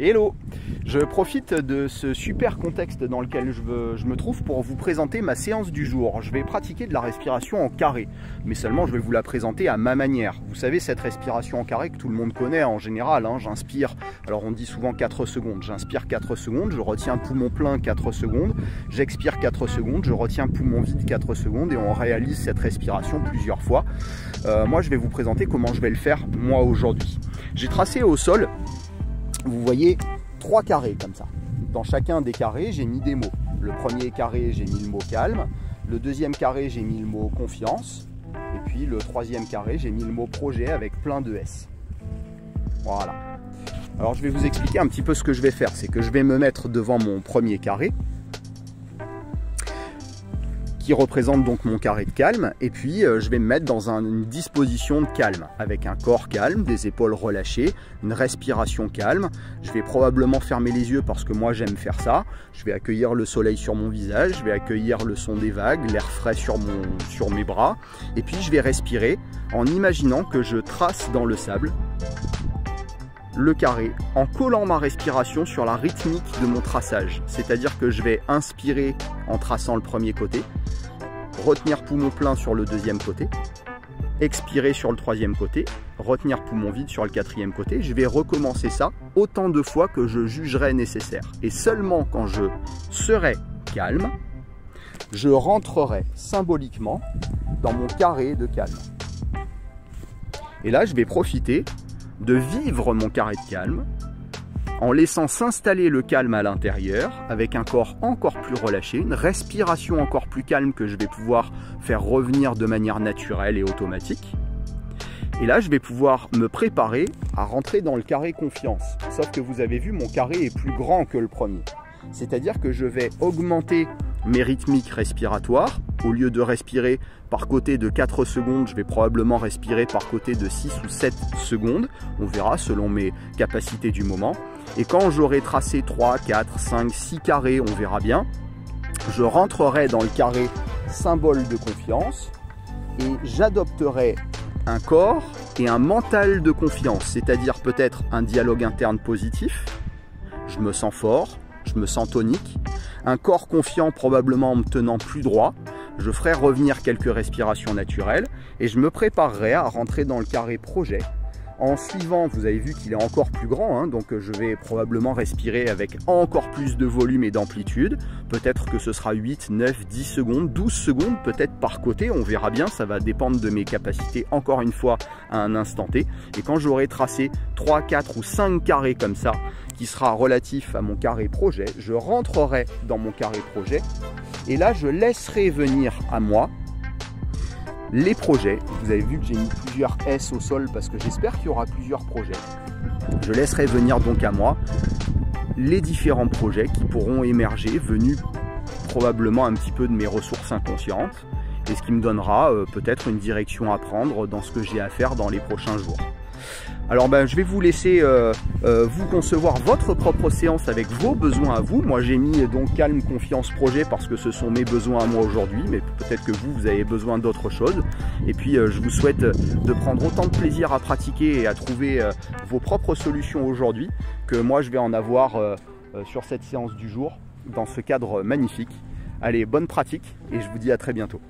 Hello! Je profite de ce super contexte dans lequel je me trouve pour vous présenter ma séance du jour. Je vais pratiquer de la respiration en carré, mais seulement je vais vous la présenter à ma manière. Vous savez, cette respiration en carré que tout le monde connaît en général, hein, j'inspire, alors on dit souvent 4 secondes, j'inspire 4 secondes, je retiens poumon plein 4 secondes, j'expire 4 secondes, je retiens poumon vide 4 secondes et on réalise cette respiration plusieurs fois. Moi je vais vous présenter comment je vais le faire moi aujourd'hui. J'ai tracé au sol, vous voyez, 3 carrés comme ça. Dans chacun des carrés, j'ai mis des mots. Le premier carré, j'ai mis le mot calme. Le deuxième carré, j'ai mis le mot confiance. Et puis le troisième carré, j'ai mis le mot projet avec plein de S. Voilà. Alors je vais vous expliquer un petit peu ce que je vais faire. C'est que je vais me mettre devant mon premier carré, qui représente donc mon carré de calme, et puis je vais me mettre dans une disposition de calme, avec un corps calme, des épaules relâchées, une respiration calme. Je vais probablement fermer les yeux parce que moi j'aime faire ça. Je vais accueillir le soleil sur mon visage, je vais accueillir le son des vagues, l'air frais sur mes bras, et puis je vais respirer en imaginant que je trace dans le sable le carré, en collant ma respiration sur la rythmique de mon traçage. C'est-à-dire que je vais inspirer en traçant le premier côté, retenir poumon plein sur le deuxième côté, expirer sur le troisième côté, retenir poumon vide sur le quatrième côté. Je vais recommencer ça autant de fois que je jugerai nécessaire. Et seulement quand je serai calme, je rentrerai symboliquement dans mon carré de calme. Et là, je vais profiter de vivre mon carré de calme en laissant s'installer le calme à l'intérieur avec un corps encore plus relâché, une respiration encore plus calme que je vais pouvoir faire revenir de manière naturelle et automatique. Et là, je vais pouvoir me préparer à rentrer dans le carré confiance. Sauf que vous avez vu, mon carré est plus grand que le premier. C'est-à-dire que je vais augmenter mes rythmiques respiratoires. Au lieu de respirer par côté de 4 secondes, je vais probablement respirer par côté de 6 ou 7 secondes. On verra selon mes capacités du moment. Et quand j'aurai tracé 3, 4, 5, 6 carrés, on verra bien, je rentrerai dans le carré symbole de confiance et j'adopterai un corps et un mental de confiance, c'est-à-dire peut-être un dialogue interne positif. Je me sens fort, je me sens tonique. Un corps confiant, probablement en me tenant plus droit. Je ferai revenir quelques respirations naturelles et je me préparerai à rentrer dans le carré projet en suivant. Vous avez vu qu'il est encore plus grand, hein, donc je vais probablement respirer avec encore plus de volume et d'amplitude. Peut-être que ce sera 8, 9, 10 secondes, 12 secondes, peut-être par côté, on verra bien, ça va dépendre de mes capacités encore une fois à un instant T. Et quand j'aurai tracé 3, 4 ou 5 carrés comme ça, qui sera relatif à mon carré projet, je rentrerai dans mon carré projet et là je laisserai venir à moi les projets. Vous avez vu que j'ai mis plusieurs S au sol parce que j'espère qu'il y aura plusieurs projets. Je laisserai venir donc à moi les différents projets qui pourront émerger, venus probablement un petit peu de mes ressources inconscientes et ce qui me donnera peut-être une direction à prendre dans ce que j'ai à faire dans les prochains jours. Alors je vais vous laisser vous concevoir votre propre séance avec vos besoins à vous. Moi j'ai mis donc calme, confiance, projet parce que ce sont mes besoins à moi aujourd'hui, mais peut-être que vous avez besoin d'autre chose. Et puis je vous souhaite de prendre autant de plaisir à pratiquer et à trouver vos propres solutions aujourd'hui que moi je vais en avoir sur cette séance du jour dans ce cadre magnifique. Allez, bonne pratique et je vous dis à très bientôt.